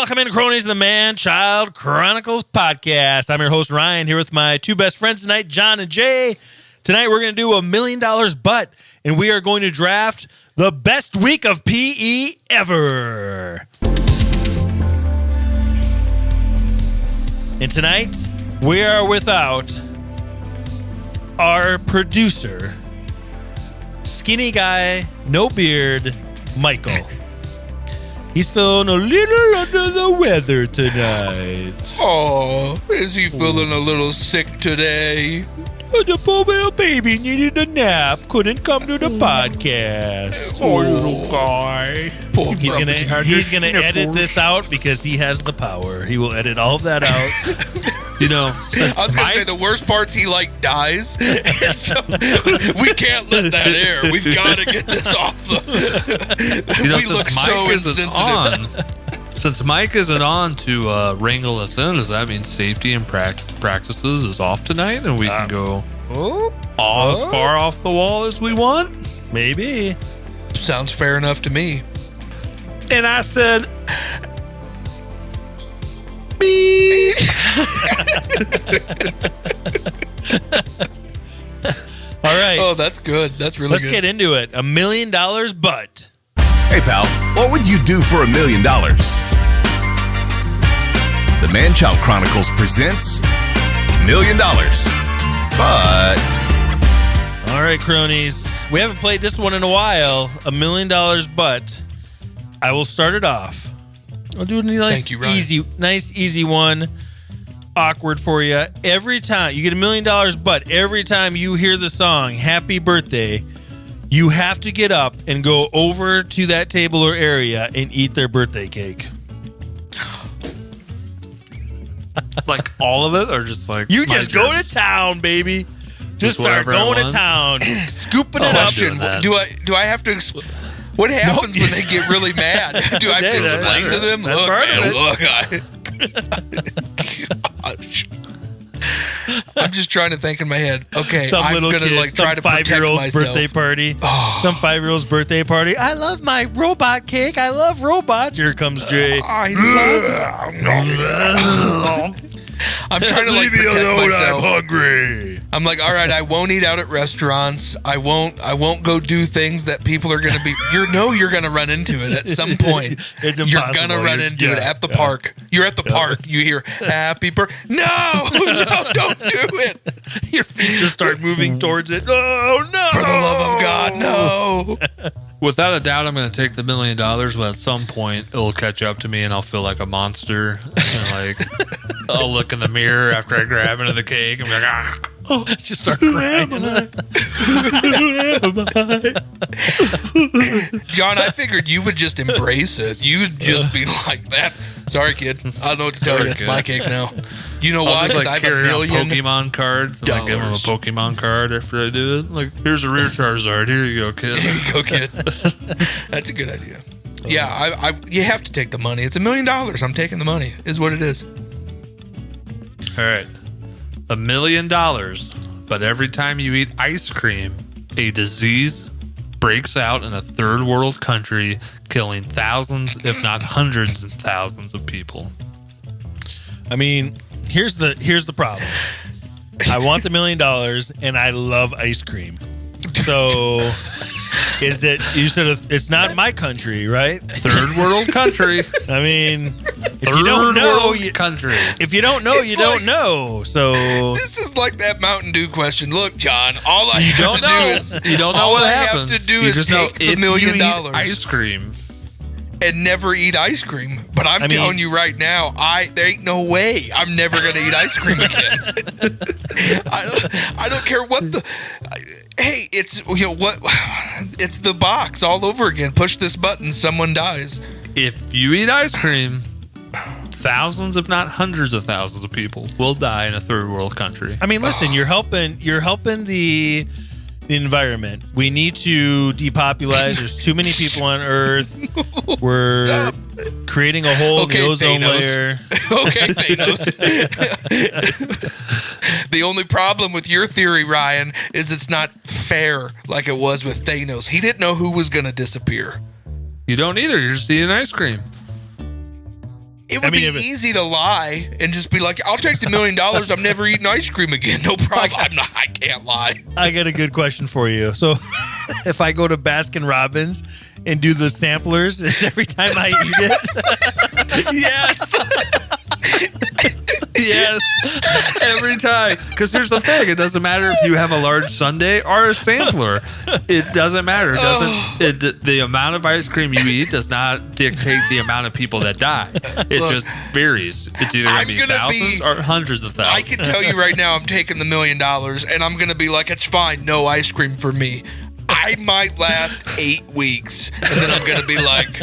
Welcome in, cronies, to the Man-Child Chronicles podcast. I'm your host, Ryan, here with my two best friends tonight, John and Jay. Tonight, we're going to do $1 million butt, and we are going to draft the best week of PE ever. And tonight, we are without our producer, skinny guy, no beard, Michael. He's feeling a little under the weather tonight. Oh, is he feeling a little sick today? The poor little baby needed a nap. Couldn't come to the podcast. Poor little guy. Poor He's gonna edit this out because he has the power. He will edit all of that out. You know, I was gonna say the worst part's he dies. So we can't let that air. We've got to get this off the. We look so insensitive. Since Mike isn't on to wrangle us in, does that mean safety and practices is off tonight, and we can go as far off the wall as we want? Maybe. Sounds fair enough to me. And I said, all right. Oh, that's good. That's really good. Let's good. get into it. $1 million butt. Hey, pal, what would you do for $1 million? The Manchild Chronicles presents $1 million. But all right, cronies. We haven't played this one in a while. $1 million butt. I will start it off. I'll do a nice, easy one. Awkward for you. Every time you get $1 million butt, every time you hear the song "Happy Birthday," you have to get up and go over to that table or area and eat their birthday cake. like all of it, or just like you just go to town, baby. Just start going to town, scooping it up. Do I have to? What happens when they get really mad? Do I have to explain to them? Gosh. I'm just trying to think in my head. Okay, I'm gonna try to protect myself. Birthday party. Oh. Some 5-year-old's birthday party. I love my robot cake. I love robots. Here comes Jay. I'm trying to protect myself. I'm hungry. I'm like, all right, I won't eat out at restaurants. I won't go do things that people are gonna be. You're gonna run into it at some point. It's impossible. You're gonna run into it at the park. You're at the park. You hear happy birthday. No, don't do it. Your feet just start moving towards it. Oh no! For the love of God, no. Without a doubt, I'm going to take the $1 million, but at some point, it'll catch up to me, and I'll feel like a monster. And I'll look in the mirror after I grab into the cake, and be like, just start crying. John, I figured you would just embrace it. You'd just be like that. Sorry, kid. I don't know what to tell you. It's my cake now. You know why? Because I have $1 million Pokemon cards, and give him a Pokemon card after I do it. Like, here's a rear Charizard. Here you go, kid. Here you go, kid. That's a good idea. Yeah, you have to take the money. It's $1 million. I'm taking the money. Is what it is. All right. $1 million, but every time you eat ice cream, a disease breaks out in a third world country, killing thousands, if not hundreds of thousands of people. I mean, here's the problem. I want the $1 million, and I love ice cream. So, is it? You said it's not my country, right? Third world country. I mean, if you don't know, you don't know. So this is like that Mountain Dew question. Look, John, all I have to do is you don't know what happens. Have to do is take the $1 million ice cream and never eat ice cream. But I'm telling you right now, there ain't no way I'm never gonna eat ice cream again. I don't care what the. Hey, it's it's the box all over again. Push this button, someone dies. If you eat ice cream, thousands, if not hundreds of thousands of people will die in a third world country. I mean, listen, you're helping the environment. We need to depopularize. There's too many people on Earth. We're creating a hole in the ozone layer. Okay, Thanos. The only problem with your theory, Ryan, is it's not fair like it was with Thanos. He didn't know who was going to disappear. You don't either. You're just eating ice cream. It would be easy to lie and just be like, I'll take the $1 million. I'm never eating ice cream again. No problem. I can't lie. I got a good question for you. So if I go to Baskin Robbins and do the samplers every time I eat it? Yes. Yes. Every time. Because here's the thing. It doesn't matter if you have a large sundae or a sampler. It doesn't matter. The amount of ice cream you eat does not dictate the amount of people that die. It just varies. It's either going to be thousands or hundreds of thousands. I can tell you right now, I'm taking the $1 million, and I'm going to be like, it's fine. No ice cream for me. I might last 8 weeks, and then I'm going to be like,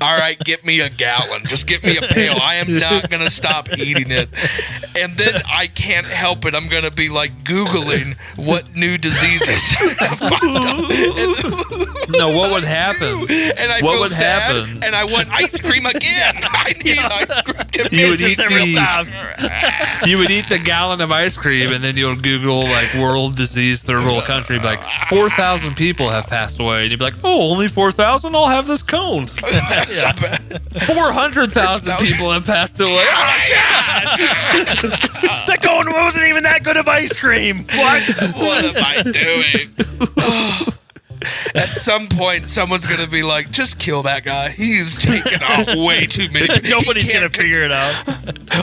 all right, get me a gallon. Just get me a pail. I am not going to stop eating it. And then I can't help it. I'm going to be like Googling what new diseases have popped up. No, what would happen? And I feel sad, and I want ice cream again. I need ice cream. You would eat the gallon of ice cream, and then you'll Google like world disease, third world country, like 4,000 people have passed away, and you'd be like, oh, only 4,000? I'll have this cone. 400,000 people have passed away. Oh my gosh! The cone wasn't even that good of ice cream. What am I doing? At some point, someone's going to be like, just kill that guy. He's taking off way too many. Nobody's going to figure it out.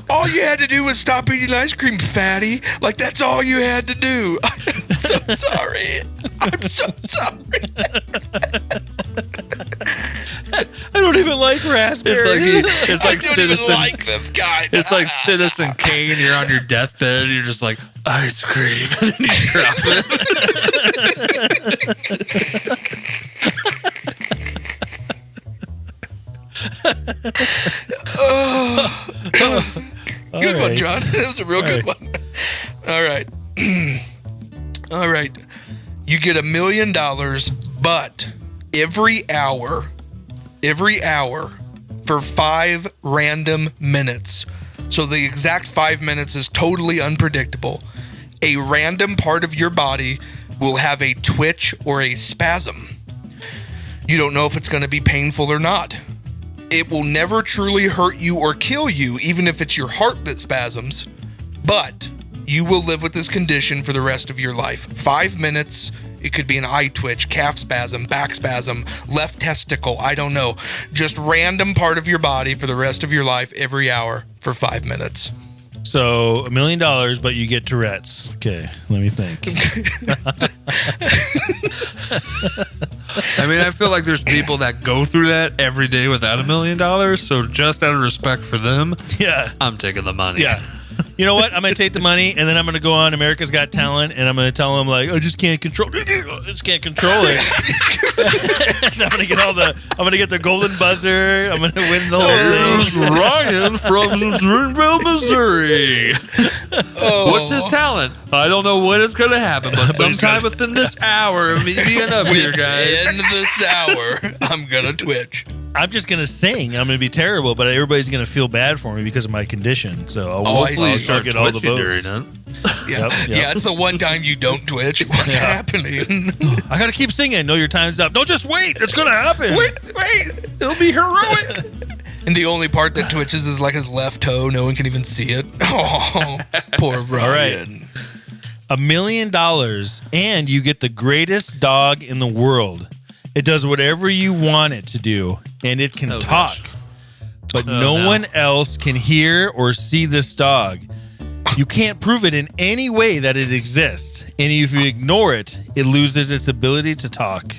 All you had to do was stop eating ice cream, fatty. Like, that's all you had to do. I'm so sorry. I'm so sorry. I don't even like raspberry. It's like I don't Citizen. even like this guy. It's like Citizen Kane. You're on your deathbed. And you're just like, ice cream. And then you drop it. Good one, John. That was a real good one. All right. All right. You get $1 million, but every hour for 5 random minutes. So the exact 5 minutes is totally unpredictable. A random part of your body will have a twitch or a spasm. You don't know if it's going to be painful or not. It will never truly hurt you or kill you, even if it's your heart that spasms. But you will live with this condition for the rest of your life. 5 minutes. It could be an eye twitch, calf spasm, back spasm, left testicle. I don't know. Just random part of your body for the rest of your life every hour for 5 minutes. So $1 million, but you get Tourette's. Okay, let me think. I mean, I feel like there's people that go through that every day without $1 million. So just out of respect for them, I'm taking the money. Yeah. You know what? I'm going to take the money, and then I'm going to go on America's Got Talent, and I'm going to tell them, like, I just can't control it. And I'm going to get the golden buzzer. I'm going to win the whole thing. Ryan from Springville, Missouri. What's his talent? I don't know when it's going to happen, but sometime within this hour of me being up here, guys. Within this hour, I'm going to twitch. I'm just going to sing. I'm going to be terrible, but everybody's going to feel bad for me because of my condition. So I'll start get all the votes. Yeah, it's the one time you don't twitch. What's happening? I got to keep singing. No, your time's up. No, just wait. It's going to happen. Wait. It'll be heroic. And the only part that twitches is like his left toe. No one can even see it. Oh, poor Ryan. All right. $1 million, and you get the greatest dog in the world. It does whatever you want it to do, and it can talk. But no one else can hear or see this dog. You can't prove it in any way that it exists. And if you ignore it, it loses its ability to talk.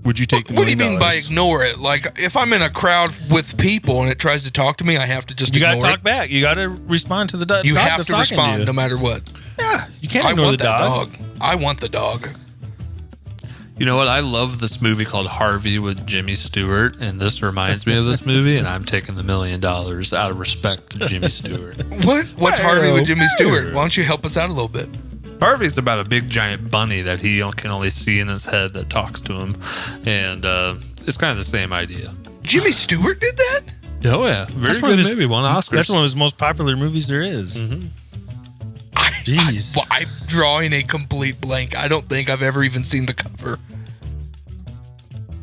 Would you take the $1 million? What do you mean by ignore it? Like, if I'm in a crowd with people and it tries to talk to me, I have to just ignore it? You got to talk back. You got to respond to the dog. You have to respond no matter what. Yeah, you can't ignore the dog. I want the dog. You know what? I love this movie called Harvey with Jimmy Stewart, and this reminds me of this movie, and I'm taking the $1 million out of respect to Jimmy Stewart. What's Harvey with Jimmy Stewart? Why don't you help us out a little bit? Harvey's about a big giant bunny that he can only see in his head that talks to him, and it's kind of the same idea. Jimmy Stewart did that? Oh yeah, very good movie. Won Oscars. That's one of his most popular movies there is. Mm-hmm. Jeez. I'm drawing a complete blank. I don't think I've ever even seen the cover.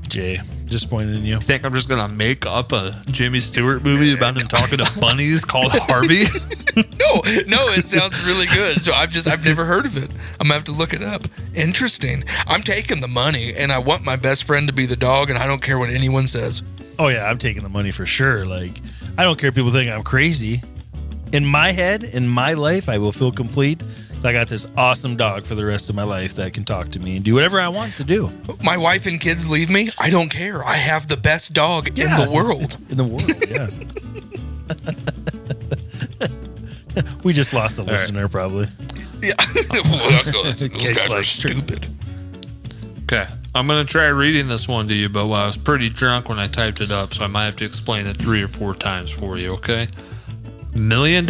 Jay, disappointed in you. Think I'm just gonna make up a Jimmy Stewart movie about him talking to bunnies called Harvey? No, it sounds really good. So I've never heard of it. I'm gonna have to look it up. Interesting. I'm taking the money, and I want my best friend to be the dog, and I don't care what anyone says. Oh yeah, I'm taking the money for sure. Like, I don't care if people think I'm crazy. In my head, in my life, I will feel complete. I got this awesome dog for the rest of my life that can talk to me and do whatever I want to do. My wife and kids leave me. I don't care. I have the best dog in the world. In the world, yeah. We just lost a listener, probably. Yeah. Those guys are stupid. Okay. I'm going to try reading this one to you, but I was pretty drunk when I typed it up, so I might have to explain it 3 or 4 times for you, okay? $1 million,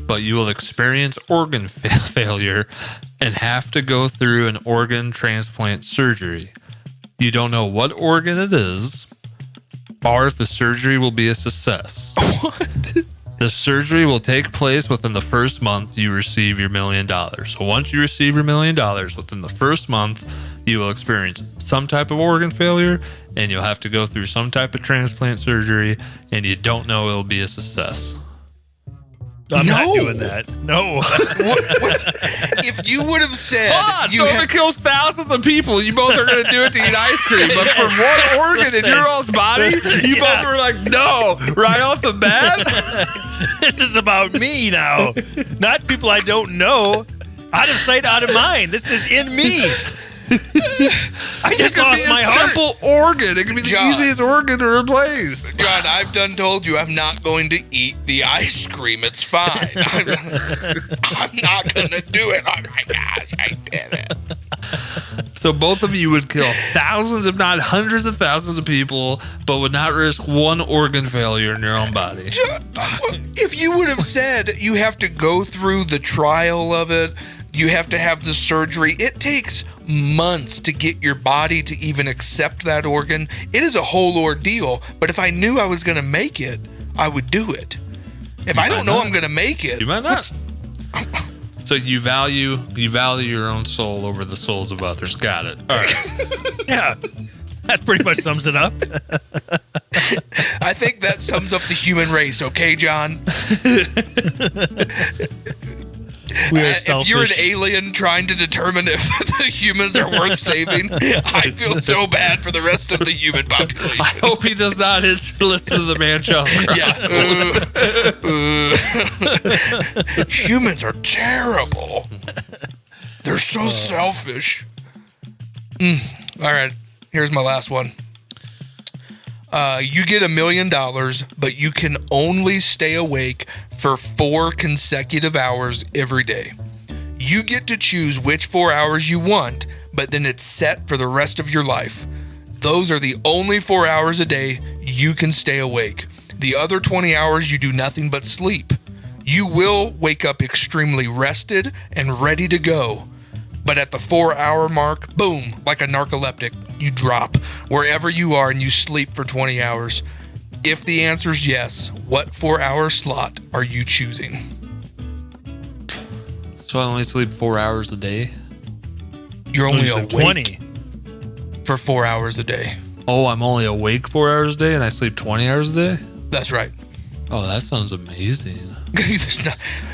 but you will experience organ failure and have to go through an organ transplant surgery. You don't know what organ it is or if the surgery will be a success. What? The surgery will take place within the first month you receive your $1 million. So once you receive your $1 million, within the first month, you will experience some type of organ failure and you'll have to go through some type of transplant surgery, and you don't know it'll be a success. I'm not doing that. No. What? If you would have said... It kills thousands of people. You both are going to do it to eat ice cream. But for one organ in your all's body, you both were like, no, right off the bat? This is about me now. Not people I don't know. Out of sight, out of mind. This is in me. I just lost my heart. Simple organ. It can be the easiest organ to replace. John, I've done told you I'm not going to eat the ice cream. It's fine. I'm not going to do it. Oh my gosh, I did it. So both of you would kill thousands, if not hundreds of thousands of people, but would not risk one organ failure in your own body. If you would have said you have to go through the trial of it, you have to have the surgery, it takes months to get your body to even accept that organ. It is a whole ordeal. But if I knew I was going to make it, I would do it. If I don't know I'm going to make it, you might not. So you value your own soul over the souls of others. Got it. All right. Yeah, that pretty much sums it up. I think that sums up the human race. Okay, John. If you're an alien trying to determine if the humans are worth saving, I feel so bad for the rest of the human population. I hope he does not listen to the manchild. Yeah. Humans are terrible. They're so selfish. All right, here's my last one. You get $1 million, but you can only stay awake for 4 consecutive hours every day. You get to choose which 4 hours you want, but then it's set for the rest of your life. Those are the only 4 hours a day you can stay awake. The other 20 hours you do nothing but sleep. You will wake up extremely rested and ready to go. But at the 4-hour mark, boom, like a narcoleptic, you drop wherever you are and you sleep for 20 hours. If the answer is yes, what 4-hour slot are you choosing? So I only sleep 4 hours a day? You're only awake 20 for 4 hours a day. Oh, I'm only awake 4 hours a day and I sleep 20 hours a day? That's right. Oh, that sounds amazing.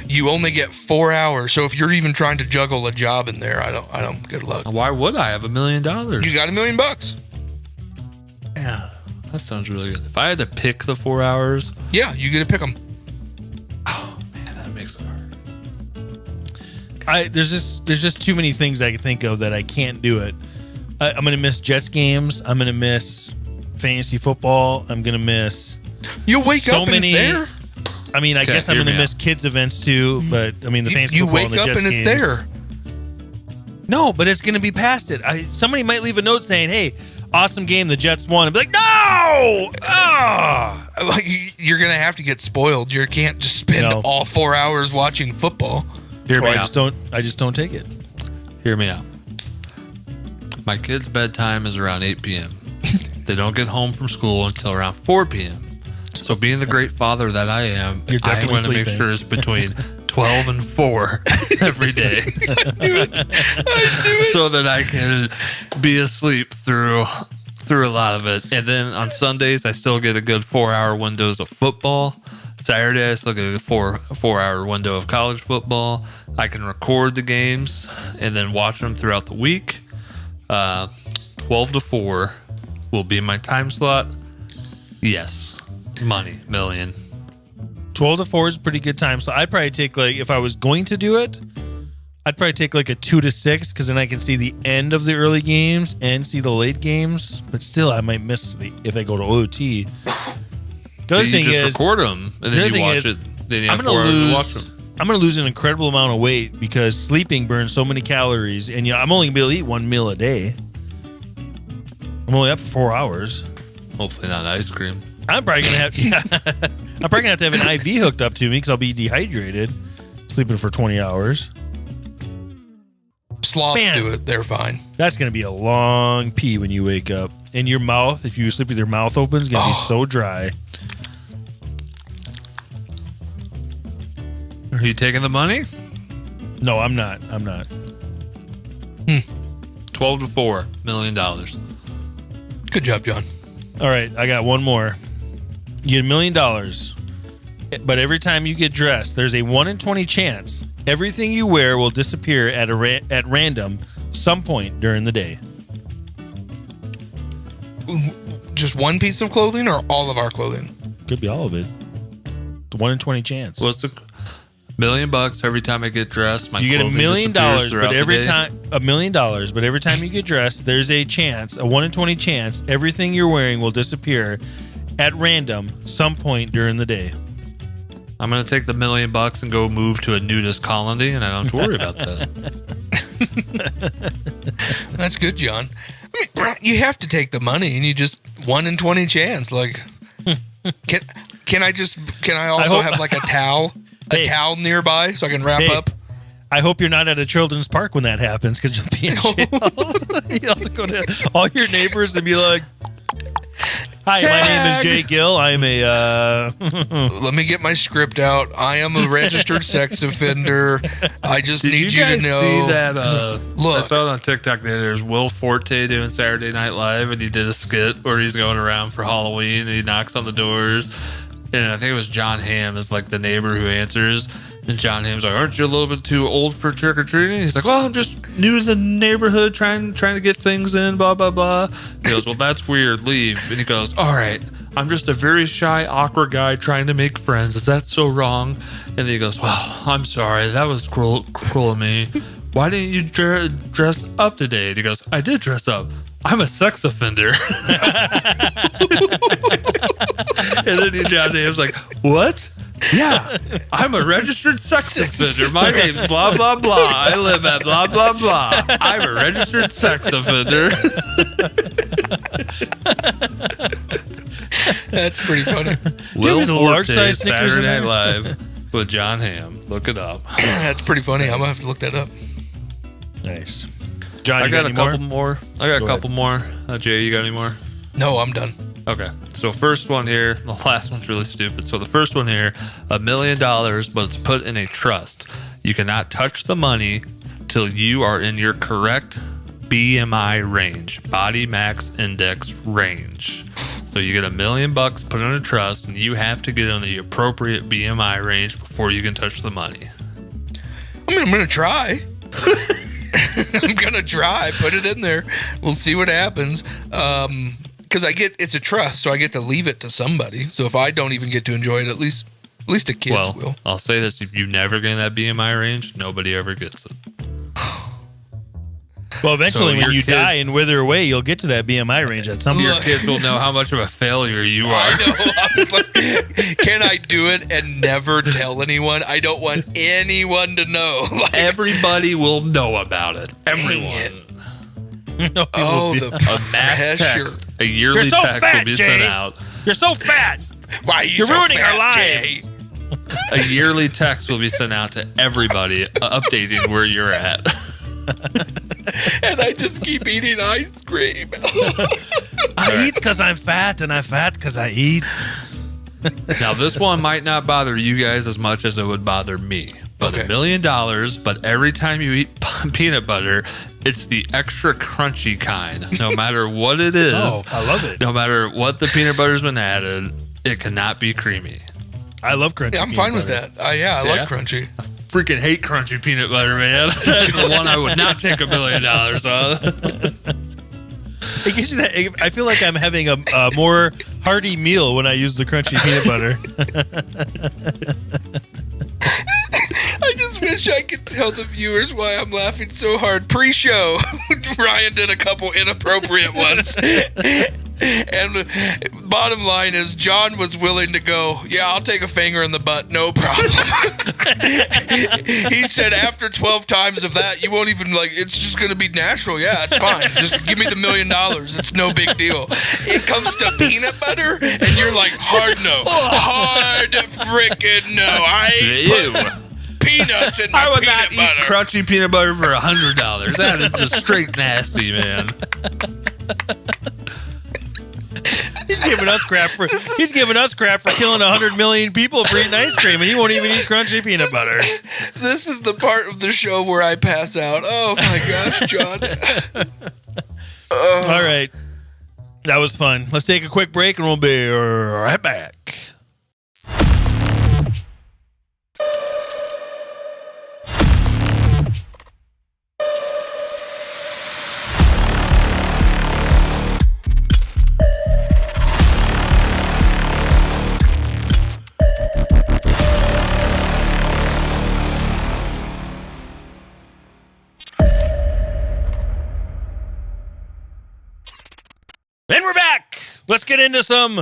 You only get 4 hours. So if you're even trying to juggle a job in there, I don't good luck. Why would I have $1 million? You got $1 million. Yeah, that sounds really good. If I had to pick the 4 hours, yeah, you get to pick them. Oh man, that makes it hard. There's just too many things I can think of that I can't do it. I'm gonna miss Jets games. I'm gonna miss fantasy football. I'm gonna miss. You'll wake up and it's there. I mean, I guess I'm gonna miss kids events too. But I mean, the fantasy football and the Jets games. You wake up and it's there. No, but it's gonna be past it. Somebody might leave a note saying, "Hey, awesome game, the Jets won." And be like, "No, you're gonna have to get spoiled. You can't just spend all 4 hours watching football." Hear me out. I just don't take it. Hear me out. My kid's bedtime is around 8 p.m. They don't get home from school until around 4 p.m. So being the great father that I am, I want to make sure it's between 12 and 4 every day. I knew it. So that I can be asleep through through a lot of it. And then on Sundays, I still get a good 4-hour windows of football. Saturday, I still get a 4-hour window of college football. I can record the games and then watch them throughout the week. 12 to 4 will be my time slot. Yes. Money. Million. 12 to 4 is a pretty good time. So I'd probably take, like, if I was going to do it, I'd probably take like a 2 to 6 because then I can see the end of the early games and see the late games. But still, I might miss if I go to OT. The other thing is, record them and then you watch it. Then you have 4 hours to watch them. I'm going to lose an incredible amount of weight because sleeping burns so many calories, and I'm only going to be able to eat 1 meal a day. I'm only up for 4 hours. Hopefully not ice cream. I'm probably going to have. I'm probably going to have an IV hooked up to me because I'll be dehydrated, sleeping for 20 hours. Sloths do it. They're fine. That's going to be a long pee when you wake up. And your mouth, if you sleep with your mouth open, is going to be so dry. Are you taking the money? No, I'm not. 12 to 4, $1 million. Good job, John. All right, I got one more. You get $1 million, but every time you get dressed, there's a 1 in 20 chance everything you wear will disappear at random some point during the day. Just one piece of clothing or all of our clothing? Could be all of it. The 1 in 20 chance. What's the $1 million every time I get dressed? You get $1 million, but every time $1 million, but every time you get dressed, there's a 1 in 20 chance everything you're wearing will disappear at random some point during the day. I'm gonna take the $1 million and go move to a nudist colony, and I don't have to worry about that. That's good, John. I mean, you have to take the money, and you just 1 in 20 chance. Like, can I also have like a towel nearby so I can wrap up? I hope you're not at a children's park when that happens because you'll be in jail. You have to go to all your neighbors and be like, "Hi, my name is Jay Gill. I'm a." Let me get my script out. I am a registered sex offender. I just need you to know. See that? Look, I saw it on TikTok. There's Will Forte doing Saturday Night Live, and he did a skit where he's going around for Halloween and he knocks on the doors. And I think it was John Hamm is like the neighbor who answers. And John Hamm's like, "Aren't you a little bit too old for trick or treating?" He's like, "Well, I'm just new to the neighborhood, trying to get things in, blah blah blah." He goes, "Well, that's weird. Leave." And he goes, "All right, I'm just a very shy, awkward guy trying to make friends. Is that so wrong?" And then he goes, "Well, I'm sorry. That was cruel of me. Why didn't you dress up today?" And he goes, "I did dress up. I'm a sex offender." And then John Hamm's like, "What? Yeah, I'm a registered sex offender. My name's blah, blah, blah. I live at blah, blah, blah. I'm a registered sex offender." That's pretty funny. Will the large Forte, size Snickers in Saturday there? Night Live with John Hamm. Look it up. That's pretty funny. I'm going to have to look that up. Nice. John, I you got a any couple more. Jay, you got any more? No, I'm done. Okay, so first one here, the last one's really stupid. So the first one here, $1 million, but it's put in a trust. You cannot touch the money till you are in your correct BMI range, body mass index range. So you get $1 million put in a trust, and you have to get in the appropriate BMI range before you can touch the money. I mean, I'm going to try. I'm going to try. Put it in there. We'll see what happens. Because it's a trust, so I get to leave it to somebody. So if I don't even get to enjoy it, at least the kids will. I'll say this: if you never get in that BMI range, nobody ever gets it. Well, eventually, So when your you kids- die and wither away, you'll get to that BMI range at some Your point. kids will know how much of a failure you are. I know. I was like, can I do it and never tell anyone? I don't want anyone to know. Like, Everybody will know about it. Everyone. the A mass pressure. text, a yearly You're so text fat, will be Jay. sent out. You're so fat. Why are you You're so ruining fat, our lives. Jay? A yearly text will be sent out to everybody, updating where you're at. And I just keep eating ice cream. I eat because I'm fat, and I'm fat because I eat. Now, this one might not bother you guys as much as it would bother me. But Okay. $1 million, but every time you eat peanut butter, It's the extra crunchy kind. No matter what it is. Oh, I love it. No matter what the peanut butter's been added, it cannot be creamy. I love crunchy. Yeah, I'm fine with that. I like crunchy. Freaking hate crunchy peanut butter, man. That's the one I would not take $1 million on. It gives you that. I feel like I'm having a more hearty meal when I use the crunchy peanut butter. I just wish I could tell the viewers why I'm laughing so hard. Pre-show, Ryan did a couple inappropriate ones. And bottom line is, John was willing to go, yeah, I'll take a finger in the butt, no problem. He said after 12 times of that, you won't even, like, it's just going to be natural. Yeah, it's fine. Just give me the $1 million. It's no big deal. It comes to peanut butter, and you're like, hard no. Hard freaking no. I ain't put peanuts in my I would peanut not butter. eat crunchy peanut butter for $100. That is just straight nasty, man. He's giving us crap for killing 100 million people for eating ice cream, and he won't even eat crunchy peanut butter. This is the part of the show where I pass out. Oh my gosh, John. All right. That was fun. Let's take a quick break and we'll be right back. And we're back. Let's get into some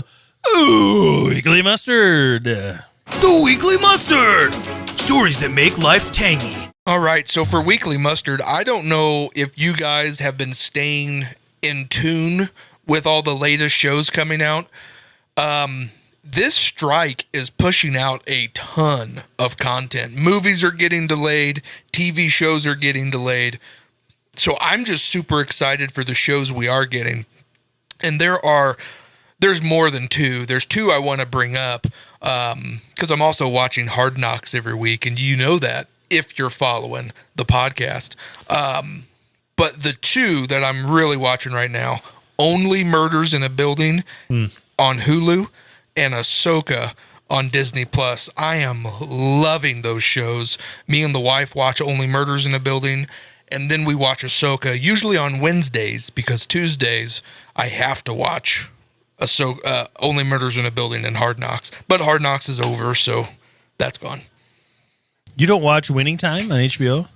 weekly mustard. The weekly mustard. Stories that make life tangy. All right, so for Weekly Mustard, I don't know if you guys have been staying in tune with all the latest shows coming out. This strike is pushing out a ton of content. Movies are getting delayed. TV shows are getting delayed. So I'm just super excited for the shows we are getting. And there's more than two. There's two I want to bring up because I'm also watching Hard Knocks every week, and you know that if you're following the podcast. But the two that I'm really watching right now, Only Murders in a Building on Hulu and Ahsoka on Disney Plus. I am loving those shows. Me and the wife watch Only Murders in a Building, and then we watch Ahsoka, usually on Wednesdays, because Tuesdays I have to watch Only Murders in a Building and Hard Knocks. But Hard Knocks is over, so that's gone. You don't watch Winning Time on HBO?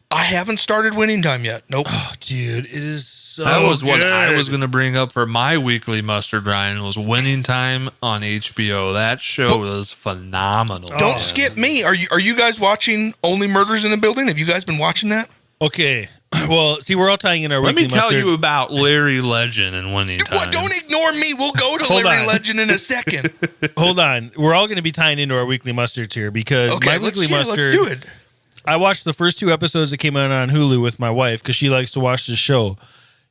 I haven't started Winning Time yet. Nope. Oh, dude, it is so That was what good. I was going to bring up for my weekly mustard, Ryan, was Winning Time on HBO. That show was phenomenal. Don't skip me. Are you guys watching Only Murders in a Building? Have you guys been watching that? Okay. Well, see, we're all tying in our Let weekly me tell mustard. you about Larry Legend and Winning Time. What? Don't ignore me. We'll go to Hold Larry on. Legend in a second. Hold on. We're all going to be tying into our weekly mustards here because my weekly mustard. Let's do it. I watched the first 2 episodes that came out on Hulu with my wife because she likes to watch the show.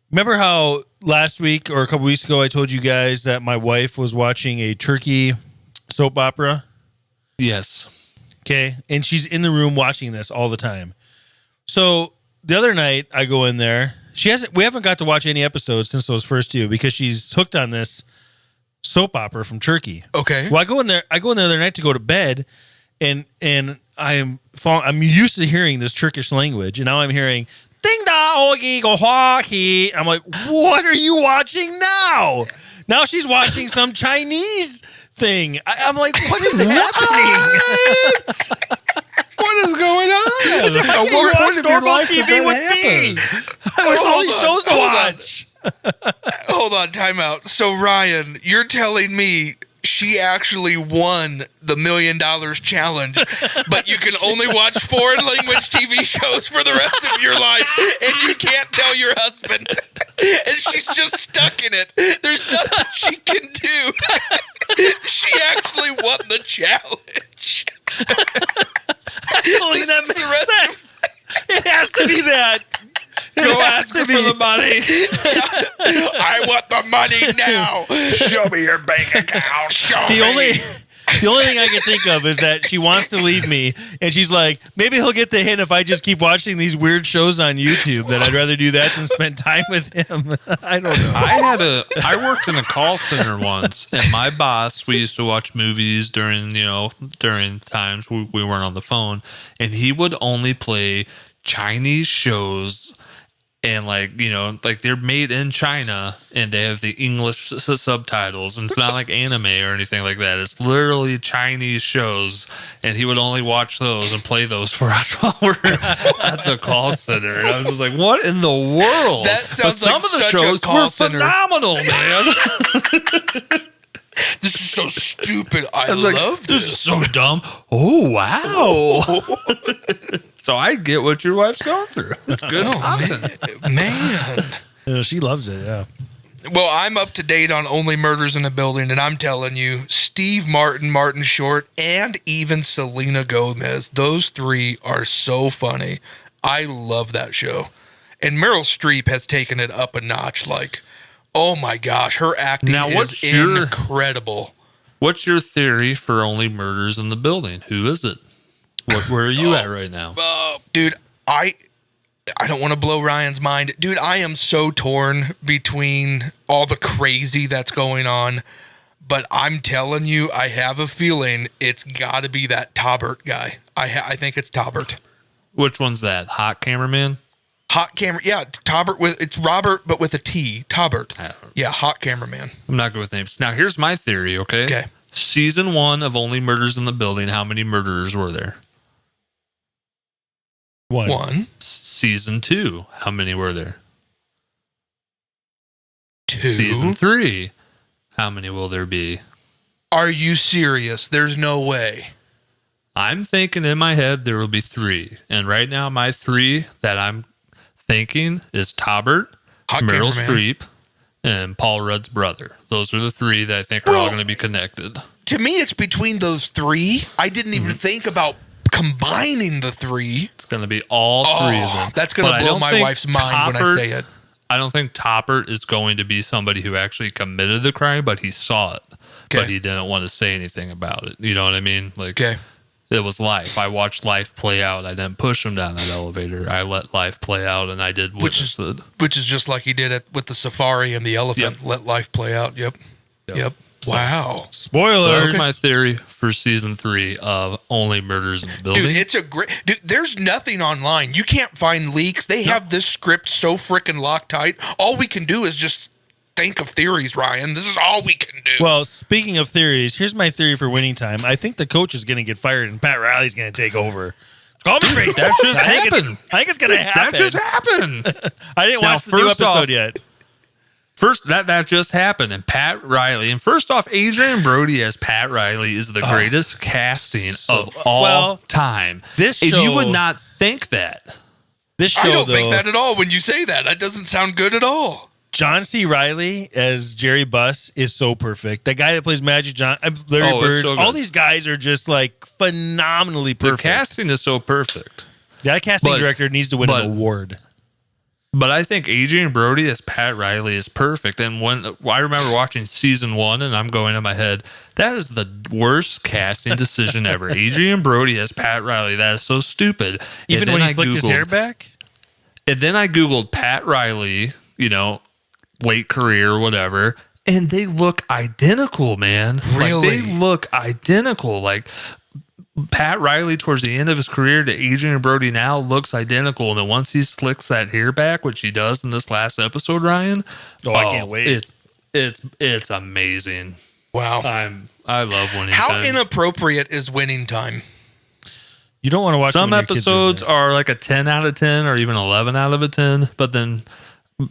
Remember how last week or a couple weeks ago I told you guys that my wife was watching a Turkey soap opera? Yes. Okay. And she's in the room watching this all the time. So the other night I go in there. We haven't got to watch any episodes since those first 2 because she's hooked on this soap opera from Turkey. Okay. Well, I go in there the other night to go to bed, and I'm used to hearing this Turkish language, and now I'm hearing ding da ogi go haki. I'm like, what are you watching now? Now she's watching some Chinese thing. I'm like, what is happening? What is going on? At what point of your life TV with me? All these shows to watch. Hold on, time out. So Ryan, you're telling me she actually won the $1 million challenge, but you can only watch foreign language TV shows for the rest of your life, and you can't tell your husband. And she's just stuck in it. There's nothing she can do. She actually won the challenge. This is the rest of, it has to be that. Go ask her for the money. I want the money now. Show me your bank account. Show The me. The only thing I can think of is that she wants to leave me, and she's like, maybe he'll get the hint if I just keep watching these weird shows on YouTube, that I'd rather do that than spend time with him. I don't know. I worked in a call center once, and my boss, we used to watch movies during times we weren't on the phone, and he would only play Chinese shows. And like they're made in China and they have the English subtitles, and it's not like anime or anything like that. It's literally Chinese shows, and he would only watch those and play those for us while we're at the call center. And I was just like, what in the world? That sounds like such a call center. Phenomenal, man. This is so stupid. I love this. Is so dumb. Oh, wow. So I get what your wife's going through. It's good content. Man. She loves it, yeah. Well, I'm up to date on Only Murders in the Building, and I'm telling you, Steve Martin, Martin Short, and even Selena Gomez, those three are so funny. I love that show. And Meryl Streep has taken it up a notch. Like, oh my gosh, her acting is incredible. What's your theory for Only Murders in the Building? Who is it? Where are you at right now? Dude, I don't want to blow Ryan's mind. Dude, I am so torn between all the crazy that's going on. But I'm telling you, I have a feeling it's got to be that Taubert guy. I think it's Taubert. Which one's that? Hot Cameraman? Hot camera, yeah, Taubert it's Robert, but with a T, Taubert. Yeah, Hot Cameraman. I'm not good with names. Now, here's my theory, okay? Okay. Season 1 of Only Murders in the Building, how many murderers were there? One. Season 2, how many were there? 2. Season 3, how many will there be? Are you serious? There's no way. I'm thinking in my head there will be 3. And right now, my 3 that I'm thinking is Taubert, Meryl Streep, and Paul Rudd's brother. Those are the 3 that I think are all going to be connected. To me, it's between those 3. I didn't even think about combining the 3. It's going to be all 3 of them. That's going to blow my wife's mind when I say it. I don't think Taubert is going to be somebody who actually committed the crime, but he saw it. Okay. But he didn't want to say anything about it. You know what I mean? Like, it was life. I watched life play out. I didn't push him down that elevator. I let life play out, and I did witness it. Which is just like he did it with the safari and the elephant. Yep. Let life play out. Yep. Wow. Spoiler. So that's my theory for season 3 of Only Murders in the Building. Dude, it's a great... Dude, there's nothing online. You can't find leaks. They have this script so freaking locked tight. All we can do is just think of theories, Ryan. This is all we can do. Well, speaking of theories, here's my theory for winning time. I think the coach is going to get fired and Pat Riley's going to take over. Call me crazy. That just happened. I think it's going to happen. That just happened. I didn't watch the new episode yet. First, that just happened, and Pat Riley. And first off, Adrian Brody as Pat Riley is the greatest casting of all time. This show, and you would not think that. This show, I don't think that at all when you say that. That doesn't sound good at all. John C. Reilly as Jerry Buss is so perfect. The guy that plays Magic Larry Bird, so all these guys are just like phenomenally perfect. The casting is so perfect. That casting director needs to win an award. But I think Adrian Brody as Pat Riley is perfect. And when I remember watching season 1, and I'm going in my head, that is the worst casting decision ever. Adrian Brody as Pat Riley, that is so stupid. Even when he slicked his hair back? And then I Googled Pat Riley, late career or whatever, and they look identical, man. Really? Like, they look identical. Like, Pat Riley towards the end of his career to Adrian Brody now looks identical. And then once he slicks that hair back, which he does in this last episode, Ryan. I can't wait. It's amazing. Wow. I love Winning How Time. How inappropriate is Winning Time? You don't want to watch some episodes are like a 10 out of 10 or even 11 out of a 10. But then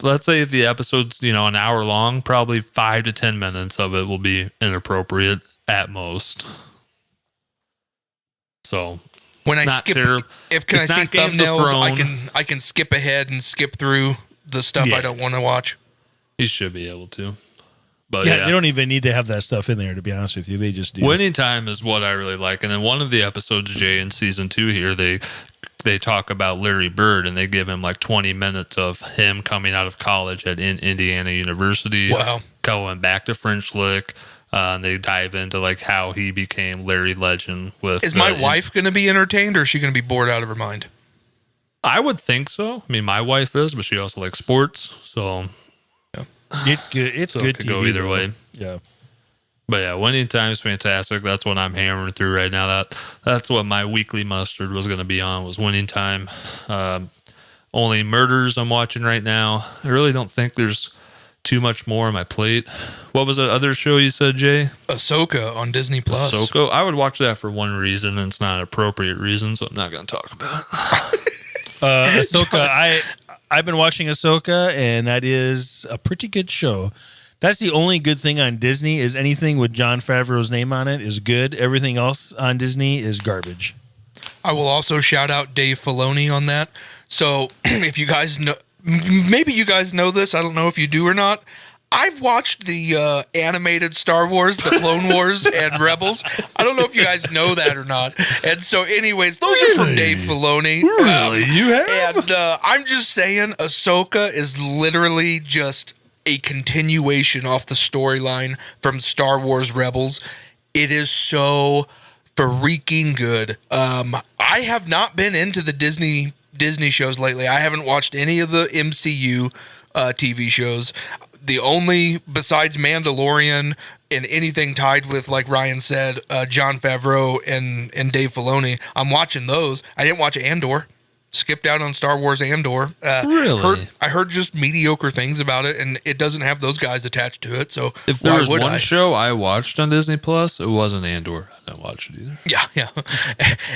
let's say if the episode's, an hour long, probably 5 to 10 minutes of it will be inappropriate at most. So when I skip, can I see thumbnails, I can skip ahead and skip through the stuff I don't want to watch. You should be able to. But they don't even need to have that stuff in there, to be honest with you. They just do. Winning Time is what I really like. And in one of the episodes, Jay, in season 2 here, they talk about Larry Bird, and they give him like 20 minutes of him coming out of college at Indiana University. Wow. going back to French Lick. And they dive into like how he became Larry Legend. Is my wife going to be entertained, or is she going to be bored out of her mind? I would think so. I mean, my wife is, but she also likes sports, so it's good. It's so good it could TV, go either way. Yeah. But yeah, Winning Time is fantastic. That's what I'm hammering through right now. That's what my weekly mustard was going to be on, was Winning Time. Only Murders I'm watching right now. I really don't think there's too much more on my plate. What was that other show you said, Jay? Ahsoka on Disney Plus. Ahsoka? I would watch that for one reason, and it's not an appropriate reason, so I'm not going to talk about it. Ahsoka, I've been watching Ahsoka, and that is a pretty good show. That's the only good thing on Disney, is anything with Jon Favreau's name on it is good. Everything else on Disney is garbage. I will also shout out Dave Filoni on that. So if you guys know, maybe you guys know this, I don't know if you do or not. I've watched the animated Star Wars, the Clone Wars, and Rebels. I don't know if you guys know that or not. And so anyways, those are from Dave Filoni. Really? You have? And I'm just saying, Ahsoka is literally just a continuation off the storyline from Star Wars Rebels. It is so freaking good. I have not been into the Disney shows lately. I haven't watched any of the MCU TV shows. The only, besides Mandalorian and anything tied with, like Ryan said, Jon Favreau and Dave Filoni, I'm watching those. I didn't watch Andor. Skipped out on Star Wars Andor. Really? I heard just mediocre things about it, and it doesn't have those guys attached to it. So if there was one show I watched on Disney Plus, it wasn't Andor. I didn't watch it either. Yeah.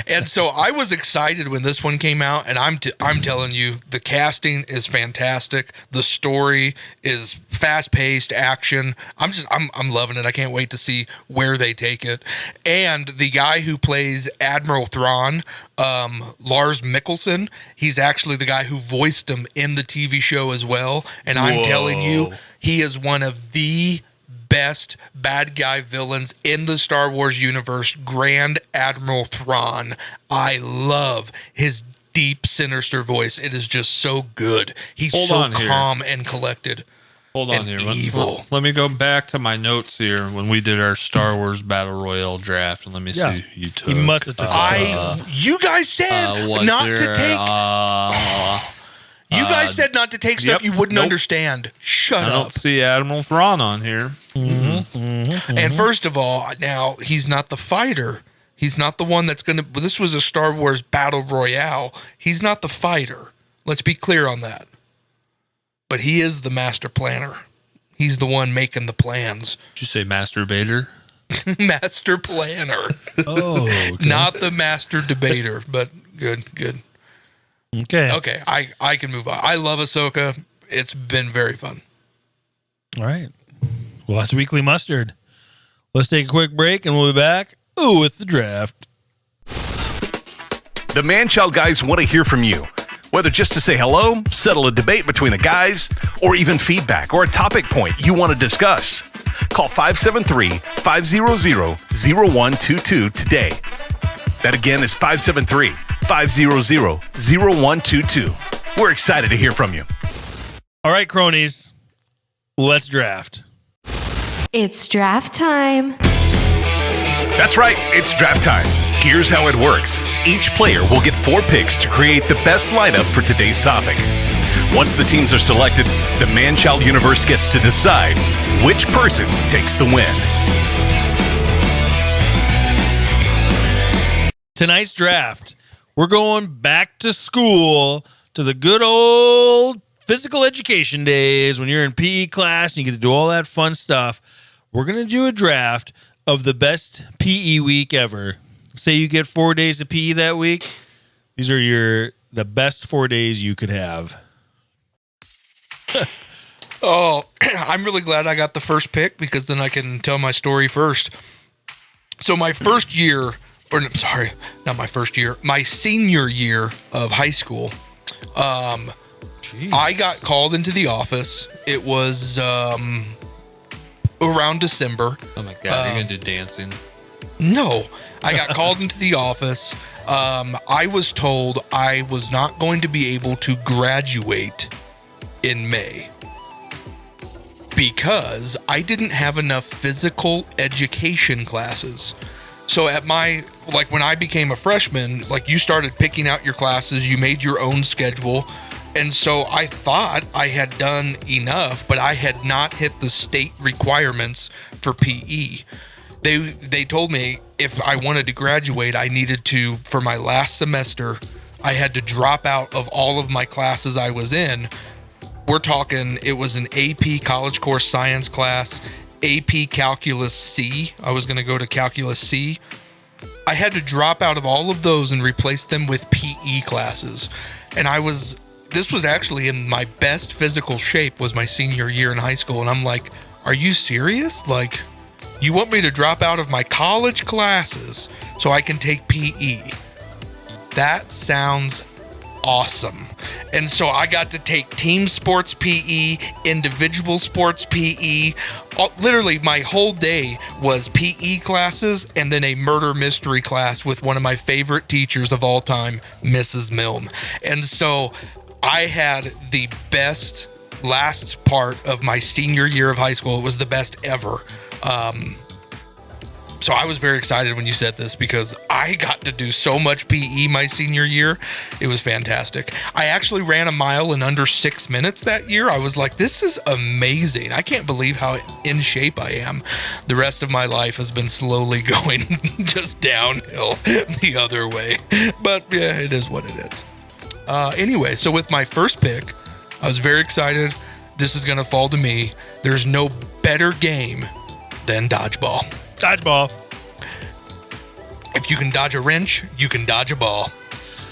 And so I was excited when this one came out, and I'm telling you, the casting is fantastic. The story is fast-paced action. I'm loving it. I can't wait to see where they take it. And the guy who plays Admiral Thrawn, Lars Mikkelsen, he's actually the guy who voiced him in the TV show as well. And I'm telling you, he is one of the best bad guy villains in the Star Wars universe, Grand Admiral Thrawn. I love his deep, sinister voice. It is just so good. He's so calm and collected. Hold on here. Let me go back to my notes here when we did our Star Wars Battle Royale draft, and let me see who you took. He must have took you guys said not to take. You guys said not to take stuff you wouldn't understand. Shut up. I don't see Admiral Thrawn on here. And first of all, now he's not the fighter. He's not the one that's going to. This was a Star Wars Battle Royale. He's not the fighter. Let's be clear on that. But he is the master planner. He's the one making the plans. Did you say masturbator? Master planner. Oh, okay. Not the master debater, but good. Okay, I can move on. I love Ahsoka. It's been very fun. All right. Well, that's Weekly Mustard. Let's take a quick break, and we'll be back with the draft. The Manchild guys want to hear from you. Whether just to say hello, settle a debate between the guys, or even feedback or a topic point you want to discuss. Call 573-500-0122 today. That again is 573-500-0122. We're excited to hear from you. All right, cronies, let's draft. It's draft time. That's right, it's draft time. Here's how it works. Each player will get 4 picks to create the best lineup for today's topic. Once the teams are selected, the Manchild universe gets to decide which person takes the win. Tonight's draft, we're going back to school to the good old physical education days when you're in PE class and you get to do all that fun stuff. We're going to do a draft of the best PE week ever. Say you get 4 days of PE that week. These are the best 4 days you could have. Oh, I'm really glad I got the first pick because then I can tell my story first. So my first year, my senior year of high school, I got called into the office. It was around December. Oh my God, you're going to do dancing? No, I got called into the office. I was told I was not going to be able to graduate in May because I didn't have enough physical education classes. So when I became a freshman, like, you started picking out your classes, you made your own schedule. And so I thought I had done enough, but I had not hit the state requirements for PE. They told me if I wanted to graduate, I needed to, for my last semester, I had to drop out of all of my classes I was in. We're talking, it was an AP college course science class, AP Calculus C. I was going to go to Calculus C. I had to drop out of all of those and replace them with PE classes. And this was actually in my best physical shape was my senior year in high school. And I'm like, are you serious? Like, you want me to drop out of my college classes so I can take PE? That sounds awesome. And so I got to take team sports PE, individual sports PE. Literally, my whole day was PE classes and then a murder mystery class with one of my favorite teachers of all time, Mrs. Milne. And so I had the best last part of my senior year of high school. It was the best ever. So I was very excited when you said this because I got to do so much PE my senior year. It was fantastic. I actually ran a mile in under 6 minutes that year. I was like, this is amazing. I can't believe how in shape I am. The rest of my life has been slowly going just downhill the other way. But yeah, it is what it is. Anyway, so with my first pick, I was very excited. This is going to fall to me. There's no better game than dodgeball. Dodgeball. If you can dodge a wrench, you can dodge a ball.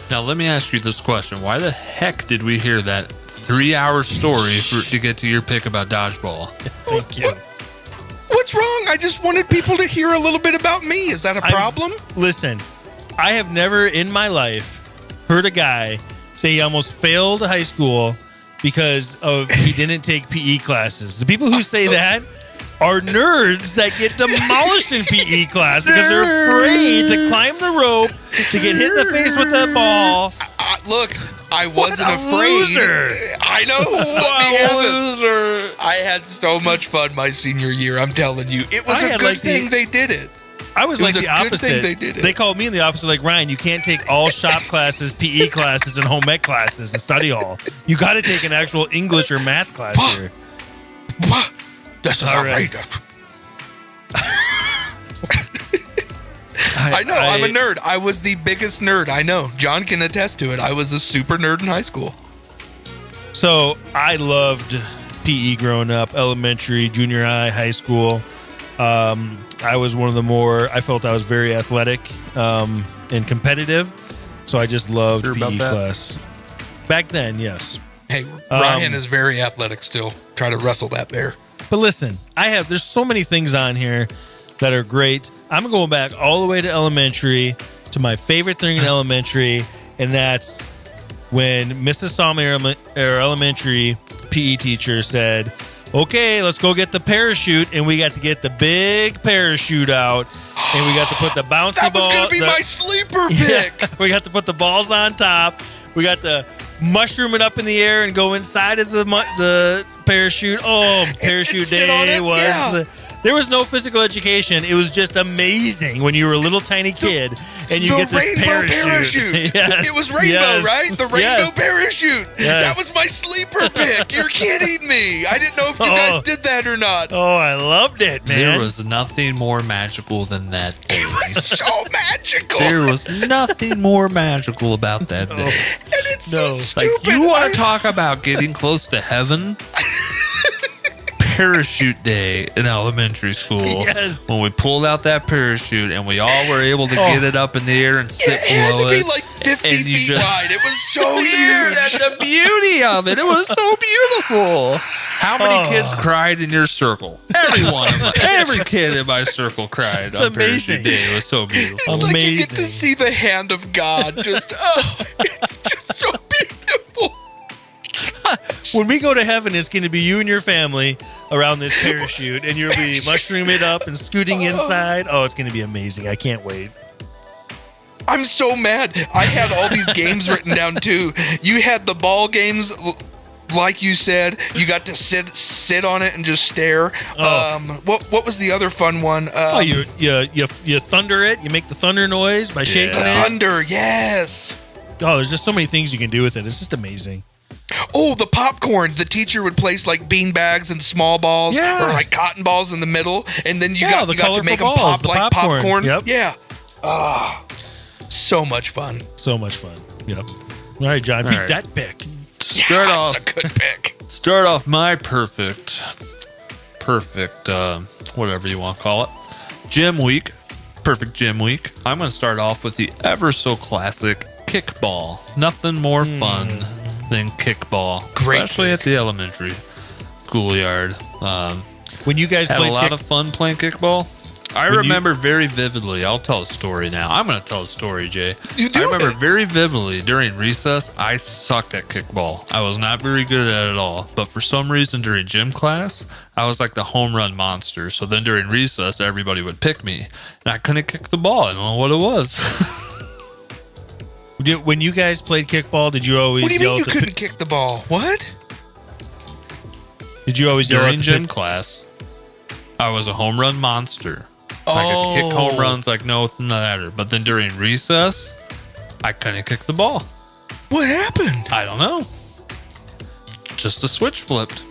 Now, let me ask you this question. Why the heck did we hear that 3-hour story to get to your pick about dodgeball? Thank you. What's wrong? I just wanted people to hear a little bit about me. Is that a problem? Listen, I have never in my life heard a guy say he almost failed high school because he didn't take PE classes. The people who say that are nerds that get demolished in PE class because they're afraid to climb the rope, to get hit in the face with the ball. Look, I wasn't afraid. Loser. I know. Loser. I had so much fun my senior year. I'm telling you, it was a good thing they did it. I was like the opposite. Good thing they did it. They called me in the office like, Ryan, you can't take all shop classes, PE classes, and home ec classes and study hall. You got to take an actual English or math class here. This is outrageous. I know. I'm a nerd. I was the biggest nerd. I know. John can attest to it. I was a super nerd in high school. So I loved PE growing up, elementary, junior high, high school. I was one of the I felt I was very athletic and competitive. So I just loved PE class. Back then, yes. Hey, Ryan is very athletic still. Try to wrestle that bear. But listen, there's so many things on here that are great. I'm going back all the way to elementary, to my favorite thing in elementary, and that's when Mrs. Salmi, our elementary PE teacher, said, okay, let's go get the parachute, and we got to get the big parachute out, and we got to put the bouncy ball. That was going to be my sleeper pick. Yeah, we got to put the balls on top. We got to mushroom it up in the air and go inside of the parachute. Oh, parachute day was... There was no physical education. It was just amazing when you were a little tiny kid and you get this parachute. Yes. It was rainbow, right? The rainbow parachute. Yes. That was my sleeper pick. You're kidding me. I didn't know if you guys did that or not. Oh, I loved it, man. There was nothing more magical than that day. It was so magical. There was nothing more magical about that day. And it's so stupid. Like, you want to talk about getting close to heaven? Parachute day in elementary school. Yes. When we pulled out that parachute and we all were able to get it up in the air and sit below it. It had to be like 50 feet wide. It was so huge. That's the beauty of it. It was so beautiful. How many kids cried in your circle? Every one of them. Every kid in my circle cried on Parachute Day. It was so beautiful. It's like you get to see the hand of God. It's just so beautiful. When we go to heaven, it's going to be you and your family around this parachute, and you'll be mushrooming it up and scooting inside. Oh, it's going to be amazing. I can't wait. I'm so mad. I had all these games written down, too. You had the ball games like you said, you got to sit on it and just stare. What was the other fun one? You thunder it. You make the thunder noise by shaking it. Thunder, yes. Oh, there's just so many things you can do with it. It's just amazing. Oh, the popcorn. The teacher would place like bean bags and small balls or like cotton balls in the middle. And then you got to make them pop like popcorn. Yep. Yeah. So much fun. So much fun. Yep. All right, John, beat that pick. That's a good pick. Start off my perfect, whatever you want to call it, gym week. Perfect gym week. I'm going to start off with the ever so classic kickball. Nothing more fun than kickball, especially at the elementary schoolyard. When you guys had played a lot of fun playing kickball. I remember very vividly. I'll tell a story now. I'm going to tell a story, Jay. I remember very vividly during recess, I sucked at kickball. I was not very good at it at all. But for some reason during gym class, I was like the home run monster. So then during recess, everybody would pick me. And I couldn't kick the ball. I don't know what it was. When you guys played kickball, did you always What do you mean you couldn't couldn't kick the ball? What? Did you always yell during at gym class? I was a home run monster. I could kick home runs like nothing matter. But then during recess, I couldn't kick the ball. What happened? I don't know. Just a switch flipped.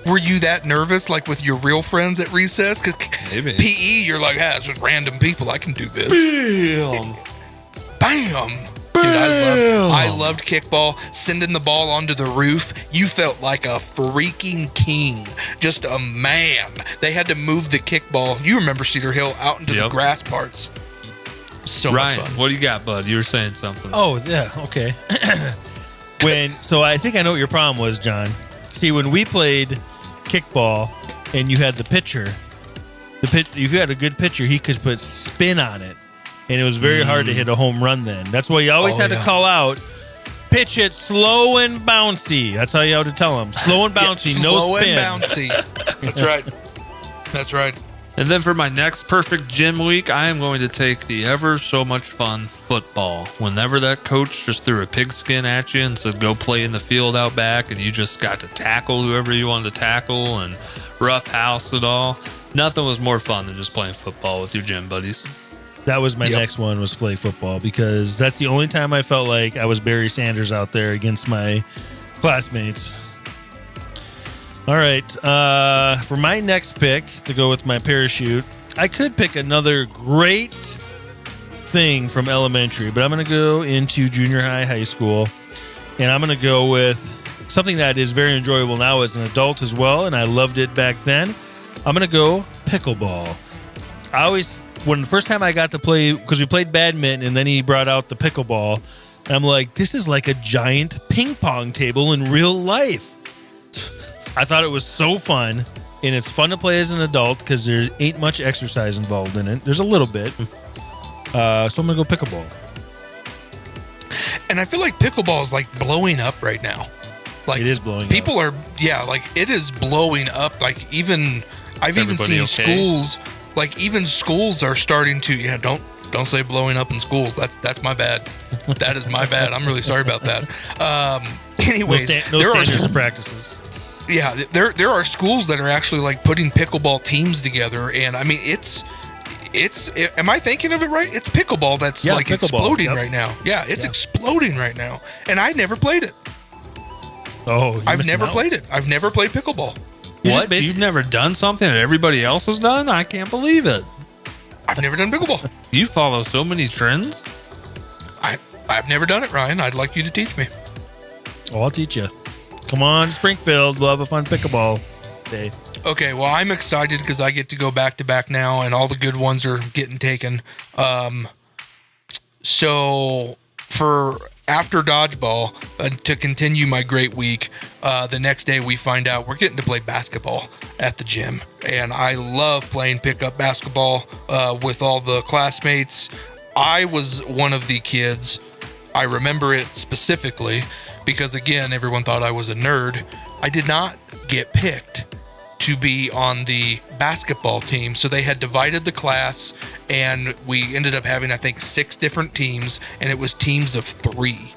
Were you that nervous, like with your real friends at recess? Because Maybe. PE, you're like, it's just random people. I can do this. Bam! Bam! Dude, I loved kickball. Sending the ball onto the roof, you felt like a freaking king. Just a man. They had to move the kickball. You remember Cedar Hill out into the grass parts. So Ryan, much fun. what do you got, bud? You were saying something. Oh, yeah. Okay. So I think I know what your problem was, John. See, when we played kickball and you had the pitcher, if you had a good pitcher, he could put spin on it. And it was very hard to hit a home run then. That's why you always had to call out, pitch it slow and bouncy. That's how you had to tell them. Slow and bouncy, no spin. Slow and bouncy. That's right. That's right. And then for my next perfect gym week, I am going to take the ever so much fun football. Whenever that coach just threw a pigskin at you and said, go play in the field out back, and you just got to tackle whoever you wanted to tackle and rough house it all. Nothing was more fun than just playing football with your gym buddies. That was my next one, was flag football, because that's the only time I felt like I was Barry Sanders out there against my classmates. All right. For my next pick, to go with my parachute, I could pick another great thing from elementary, but I'm going to go into junior high school, and I'm going to go with something that is very enjoyable now as an adult as well, and I loved it back then. I'm going to go pickleball. When the first time I got to play, because we played badminton and then he brought out the pickleball, and I'm like, this is like a giant ping pong table in real life. I thought it was so fun, and it's fun to play as an adult because there ain't much exercise involved in it. There's a little bit. So I'm going to go pickleball. And I feel like pickleball is like blowing up right now. Like, it is blowing people up. It is blowing up. Like I've even seen schools. Like even schools are starting to, don't say blowing up in schools. That's my bad. That is my bad. I'm really sorry about that. Anyways, there are standards and practices. Yeah, there are schools that are actually like putting pickleball teams together, and I mean it's. Am I thinking of it right? It's pickleball that's exploding right now. Yeah, it's exploding right now, and I never played it. Oh, I've never played it. I've never played pickleball. What? You've never done something that everybody else has done? I can't believe it. I've never done pickleball. You follow so many trends? I've never done it, Ryan. I'd like you to teach me. Oh, I'll teach you. Come on, Springfield. We'll have a fun pickleball day. Okay, well, I'm excited because I get to go back to back now, and all the good ones are getting taken. So for after dodgeball, to continue my great week, the next day we find out we're getting to play basketball at the gym. And I love playing pickup basketball with all the classmates. I was one of the kids. I remember it specifically because, again, everyone thought I was a nerd. I did not get picked to be on the basketball team. So they had divided the class, and we ended up having, I think, 6 different teams, and it was teams of 3.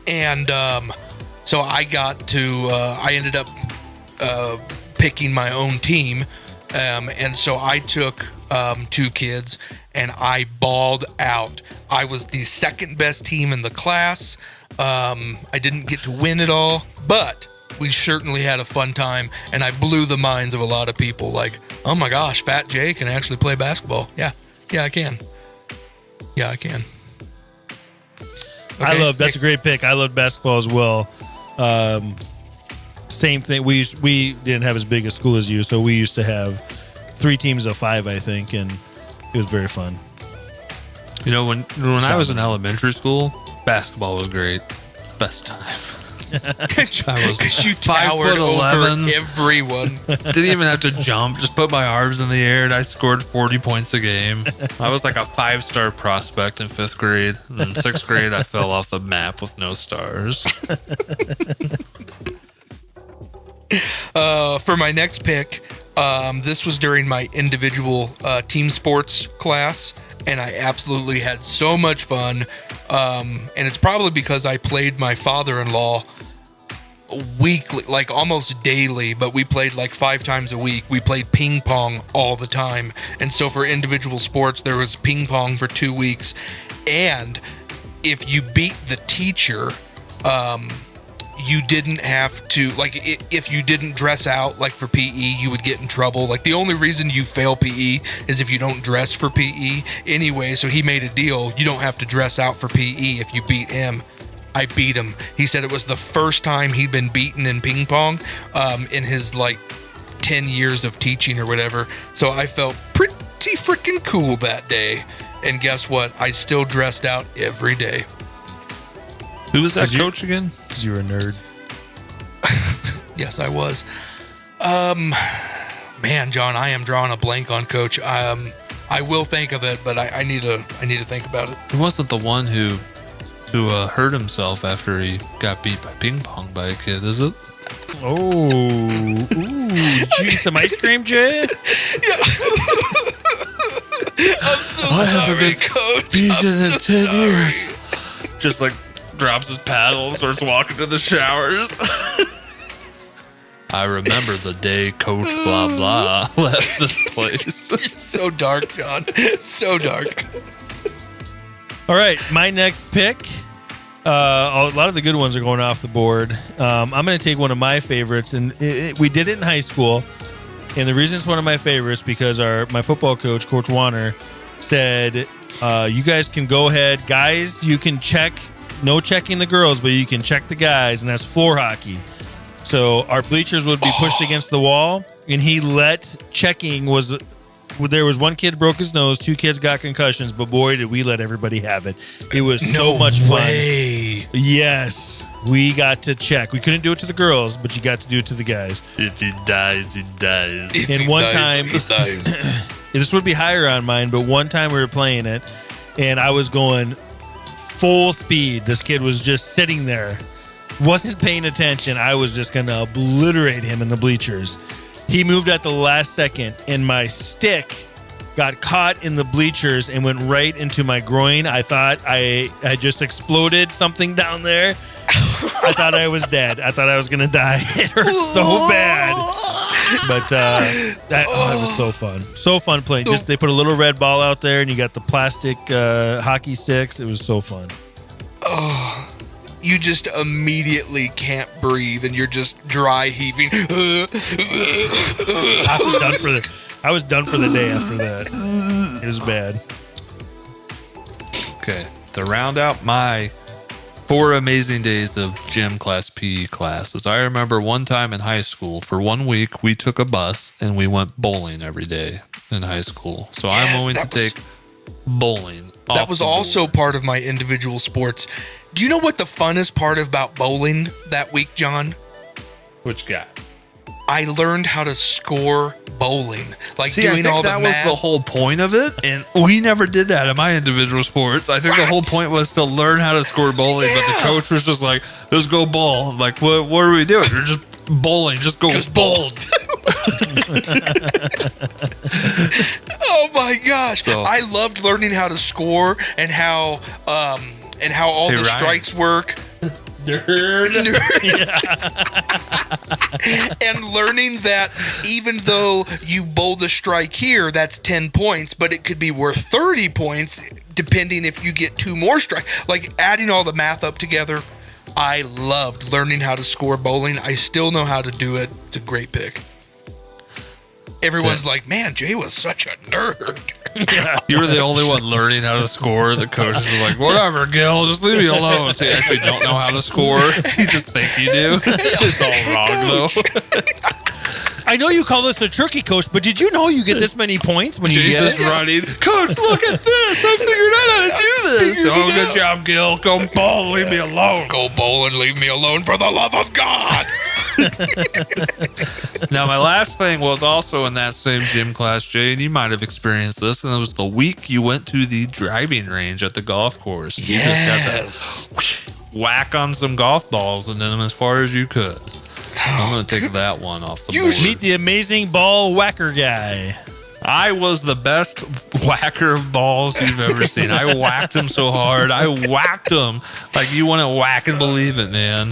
And So I ended up picking my own team. And so I took 2 kids and I balled out. I was the second best team in the class. I didn't get to win it all, but we certainly had a fun time, and I blew the minds of a lot of people. Like, oh my gosh, Fat Jay can actually play basketball. Yeah, I can. Okay. That's a great pick. I love basketball as well. Same thing. We didn't have as big a school as you, so we used to have 3 teams of 5, I think, and it was very fun. You know, when I was in elementary school, basketball was great. Best time. Because you towered over everyone. Didn't even have to jump. Just put my arms in the air, and I scored 40 points a game. I was like a 5-star prospect in 5th grade. And in 6th grade, I fell off the map with no stars. For my next pick, this was during my individual team sports class, and I absolutely had so much fun. And it's probably because I played my father-in-law weekly, like almost daily, but we played like 5 times a week. We played ping pong all the time. And so for individual sports, there was ping pong for 2 weeks. And if you beat the teacher, you didn't have to, like, if you didn't dress out, like for PE, you would get in trouble. Like, the only reason you fail PE is if you don't dress for PE anyway. So he made a deal. You don't have to dress out for PE if you beat him. I beat him. He said it was the first time he'd been beaten in ping pong in his, like, 10 years of teaching or whatever. So I felt pretty freaking cool that day. And guess what? I still dressed out every day. Who was that coach again? Because you were a nerd. Yes, I was. Man, John, I am drawing a blank on coach. I will think of it, but I need to think about it. It wasn't the one who hurt himself after he got beat by ping pong by a kid, is it? Oh, did you eat some ice cream, Jay? Yeah. I'm so sorry, Coach. Beaten in 10 years. Just like drops his paddle and starts walking to the showers. I remember the day Coach blah blah left this place. It's so dark, John. So dark. All right, my next pick. A lot of the good ones are going off the board. I'm going to take one of my favorites, and we did it in high school. And the reason it's one of my favorites because my football coach, Coach Warner, said, "You guys can go ahead, guys. You can check. No checking the girls, but you can check the guys, and that's floor hockey." So our bleachers would be pushed against the wall, and he let checking was. There was one kid broke his nose, 2 kids got concussions, but boy, did we let everybody have it. It was so much fun. Yes, we got to check. We couldn't do it to the girls, but you got to do it to the guys. If he dies, he dies. And one time, this would be higher on mine, but one time we were playing it, and I was going full speed. This kid was just sitting there, wasn't paying attention. I was just going to obliterate him in the bleachers. He moved at the last second, and my stick got caught in the bleachers and went right into my groin. I thought I had just exploded something down there. I thought I was dead. I thought I was going to die. It hurt so bad. But it was so fun. So fun playing. Just they put a little red ball out there, and you got the plastic hockey sticks. It was so fun. Oh. You just immediately can't breathe, and you're just dry heaving. I was done for the day after that. It was bad. Okay, to round out my 4 amazing days of gym class PE classes, I remember one time in high school, for 1 week, we took a bus and we went bowling every day in high school. So I'm going to take bowling. That was also part of my individual sports. Do you know what the funnest part about bowling that week, John? Which guy? I learned how to score bowling. Like doing all the math. That was the whole point of it, and we never did that in my individual sports. I think the whole point was to learn how to score bowling, but the coach was just like, "Let's go bowl." I'm like, what are we doing? We're just bowling. Just go bowl. Oh my gosh! So, I loved learning how to score and how all the strikes work. Nerd. And learning that even though you bowl the strike here, that's 10 points, but it could be worth 30 points depending if you get 2 more strikes. Like adding all the math up together, I loved learning how to score bowling. I still know how to do it. It's a great pick. Everyone's like, man, Jay was such a nerd. Yeah. You were the only one learning how to score. The coaches were like, whatever, Gil, just leave me alone. So you actually don't know how to score. You just think you do. It's all wrong, though. I know you call this a turkey, Coach, but did you know you get this many points when you get it? running. Coach, look at this. I figured out how to do this. Oh, good job, Gil. Go bowl. Leave me alone. Go bowl and leave me alone for the love of God. Now, my last thing was also in that same gym class, Jay, and you might have experienced this, and it was the week you went to the driving range at the golf course. You just got to whack on some golf balls and then as far as you could. I'm going to take that one off the board. Meet the amazing ball whacker guy. I was the best whacker of balls you've ever seen. I whacked him so hard. I whacked him like you want to whack and believe it, man.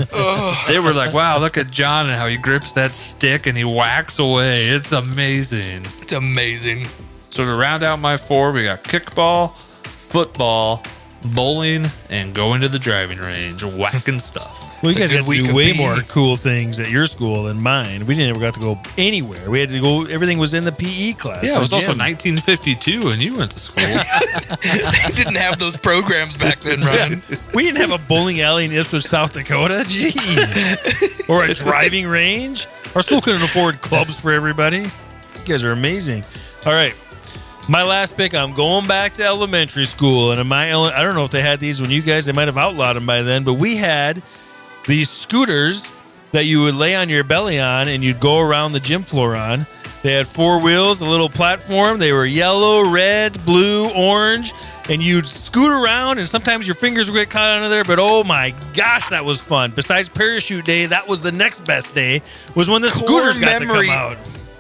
They were like, wow, look at John and how he grips that stick and he whacks away. It's amazing. It's amazing. So to round out my 4, we got kickball, football, bowling, and going to the driving range, whacking stuff. Well, you guys It's a had to good do week way of more PE. cool things at your school than mine. We didn't ever got to go anywhere. We had to go. Everything was in the PE class. Yeah, it the was also gym. 1952 when you went to school. They didn't have those programs back then, Ryan. We didn't have a bowling alley in Ipswich, South Dakota. Jeez. Or a driving range. Our school couldn't afford clubs for everybody. You guys are amazing. All right. My last pick, I'm going back to elementary school. And I don't know if they had these when you guys, they might have outlawed them by then, but we had these scooters that you would lay on your belly on and you'd go around the gym floor on. They had 4 wheels, a little platform. They were yellow, red, blue, orange, and you'd scoot around and sometimes your fingers would get caught under there, but oh my gosh, that was fun. Besides parachute day, that was the next best day, was when the scooters got to come out.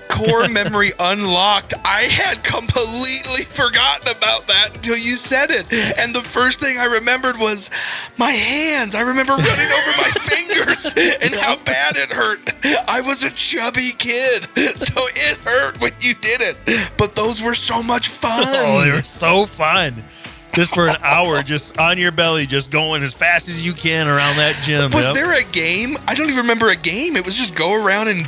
Core memory unlocked. I had completely forgotten about that until you said it. And the first thing I remembered was my hands. I remember running over my fingers and how bad it hurt. I was a chubby kid, so it hurt when you did it. But those were so much fun. Oh, they were so fun. Just for an hour, just on your belly, just going as fast as you can around that gym. Was there a game? I don't even remember a game. It was just go around and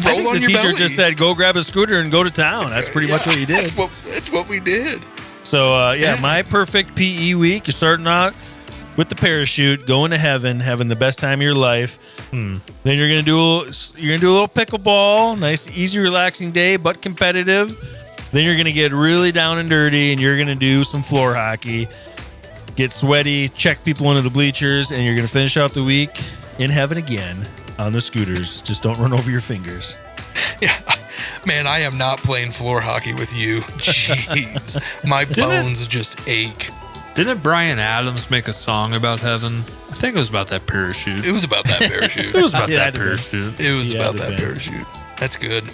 roll I think on the your teacher belly. just said, go grab a scooter and go to town. That's pretty much what you did. That's what we did. So, my perfect PE week is starting out with the parachute, going to heaven, having the best time of your life. Then you're gonna do a little pickleball, nice, easy, relaxing day, but competitive. Then you're gonna get really down and dirty, and you're gonna do some floor hockey, get sweaty, check people into the bleachers, and you're gonna finish out the week in heaven again on the scooters. Just don't run over your fingers. Yeah. Man, I am not playing floor hockey with you. Jeez. My bones just ache. Didn't Bryan Adams make a song about heaven? I think it was about that parachute. It was about that parachute. It was about Yeah, that parachute. It was about that parachute. That's good.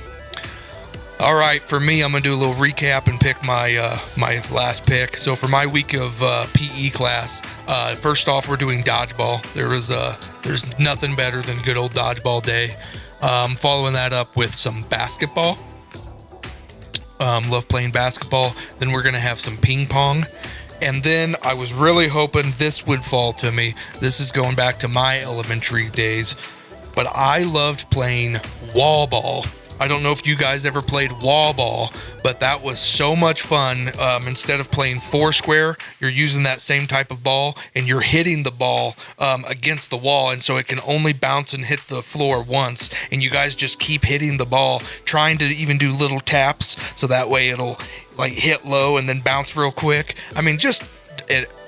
All right, for me, I'm gonna do a little recap and pick my my last pick. So for my week of PE class, first off, we're doing dodgeball. There's nothing better than good old dodgeball day. Following that up with some basketball. Love playing basketball. Then we're gonna have some ping pong. And then I was really hoping this would fall to me. This is going back to my elementary days, but I loved playing wall ball. I don't know if you guys ever played wall ball, but that was so much fun. Instead of playing foursquare, you're using that same type of ball and you're hitting the ball against the wall. And so it can only bounce and hit the floor once. And you guys just keep hitting the ball, trying to even do little taps. So that way it'll like hit low and then bounce real quick. I mean,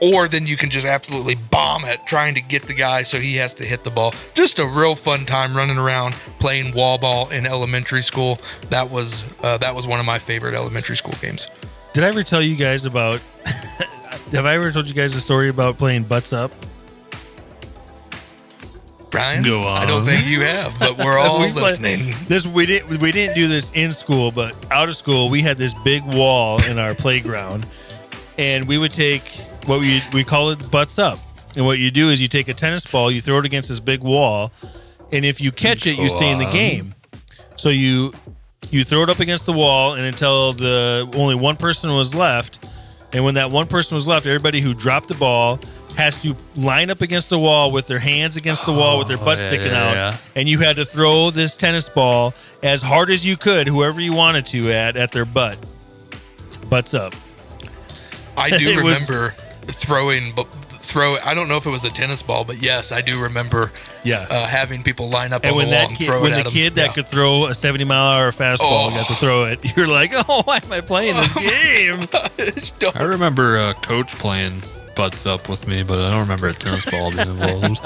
or then you can just absolutely bomb it, trying to get the guy so he has to hit the ball. Just a real fun time running around playing wall ball in elementary school. That was one of my favorite elementary school games. Did I ever tell you guys about? Have I ever told you guys a story about playing butts up? Brian, Go on. I don't think you have, but we're all listening. We didn't do this in school, but out of school we had this big wall in our playground, and we would take what we call it butts up. And what you do is you take a tennis ball, you throw it against this big wall, and if you catch it, you stay in the game. So you throw it up against the wall, and until only one person was left, and when that one person was left, everybody who dropped the ball has to line up against the wall with their hands against the wall with their butt sticking out, and you had to throw this tennis ball as hard as you could, whoever you wanted to, at their butts up. I do remember throwing. I don't know if it was a tennis ball, but yes, I do remember. Having people line up on the wall and throw it at them. When the kid that could throw a 70-mile-an-hour fastball got to throw it, you're like, oh, why am I playing this game? I remember a coach playing butts up with me, but I don't remember a tennis ball being involved.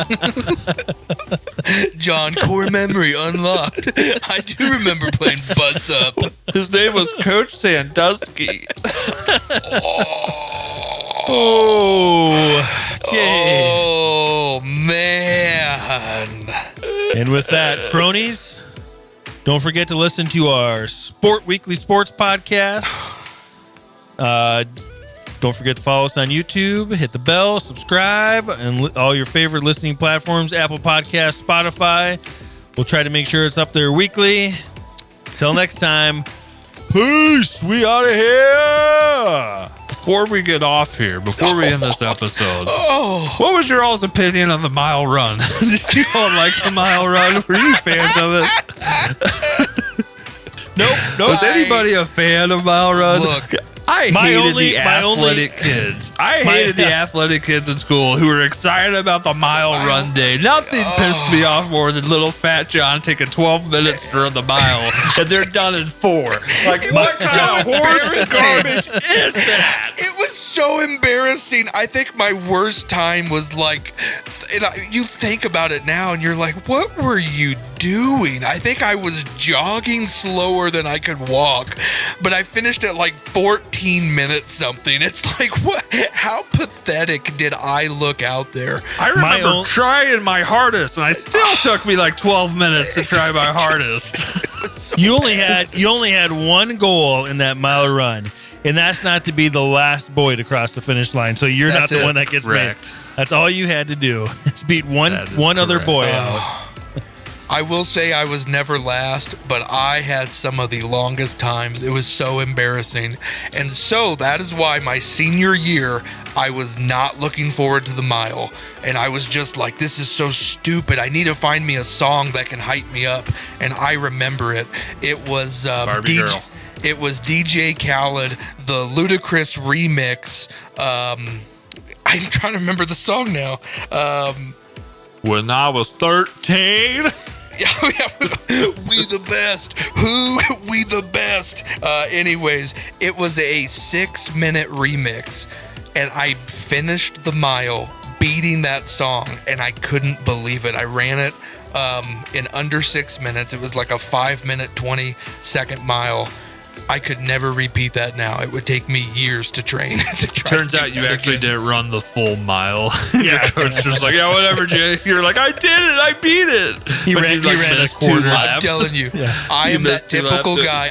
John, core memory unlocked. I do remember playing butts up. His name was Coach Sandusky. Okay. Oh, man. And with that, cronies, don't forget to listen to our Weekly Sports podcast. Don't forget to follow us on YouTube, hit the bell, subscribe, and all your favorite listening platforms, Apple Podcasts, Spotify. We'll try to make sure it's up there weekly. Till next time, peace. We out of here. Before we get off here, before we end this episode, what was your all's opinion on the mile run? Did you all like the mile run? Were you fans of it? Nope. Was anybody a fan of mile run? Look, I hated the athletic kids. I hated the athletic kids in school who were excited about the mile run day. Nothing pissed me off more than little fat John taking 12 minutes to run the mile, and they're done in 4. Like, what kind of horse garbage is that? It was so embarrassing. I think my worst time was like, you think about it now, and you're like, what were you doing? I think I was jogging slower than I could walk, but I finished at like 14 minutes something. It's like, what? How pathetic did I look out there? I remember trying my hardest, and I still took me like 12 minutes to try my hardest. You only had one goal in that mile run, and that's not to be the last boy to cross the finish line. So you're not the one that gets wrecked. That's all you had to do. Is beat one other boy out. I will say I was never last, but I had some of the longest times. It was so embarrassing. And so that is why my senior year, I was not looking forward to the mile. And I was just like, this is so stupid. I need to find me a song that can hype me up. And I remember it. It was It was DJ Khaled, the Ludacris remix. I'm trying to remember the song now. When I was 13... we the best. We the best. Anyways, it was a 6-minute remix, and I finished the mile beating that song, and I couldn't believe it. I ran it in under 6 minutes. It was like a 5-minute, 20-second mile. I could never repeat that now. It would take me years to train. Turns out you actually didn't run the full mile. Your coach was like, yeah, whatever, Jay. You're like, I did it. I beat it. You ran a quarter lap. I'm telling you, I am that typical guy.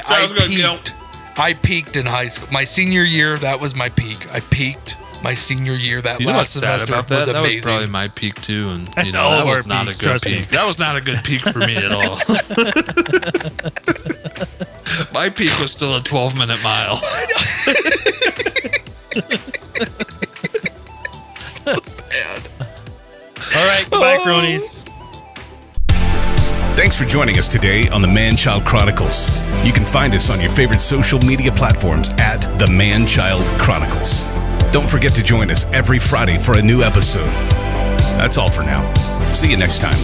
I peaked in high school. My senior year, that was my peak. I peaked my senior year. That last semester was amazing. That was probably my peak too, and that was not a good peak. That was not a good peak for me at all. My peak was still a 12-minute mile. So bad. All right, goodbye, cronies. Thanks for joining us today on the Manchild Chronicles. You can find us on your favorite social media platforms at the Manchild Chronicles. Don't forget to join us every Friday for a new episode. That's all for now. See you next time.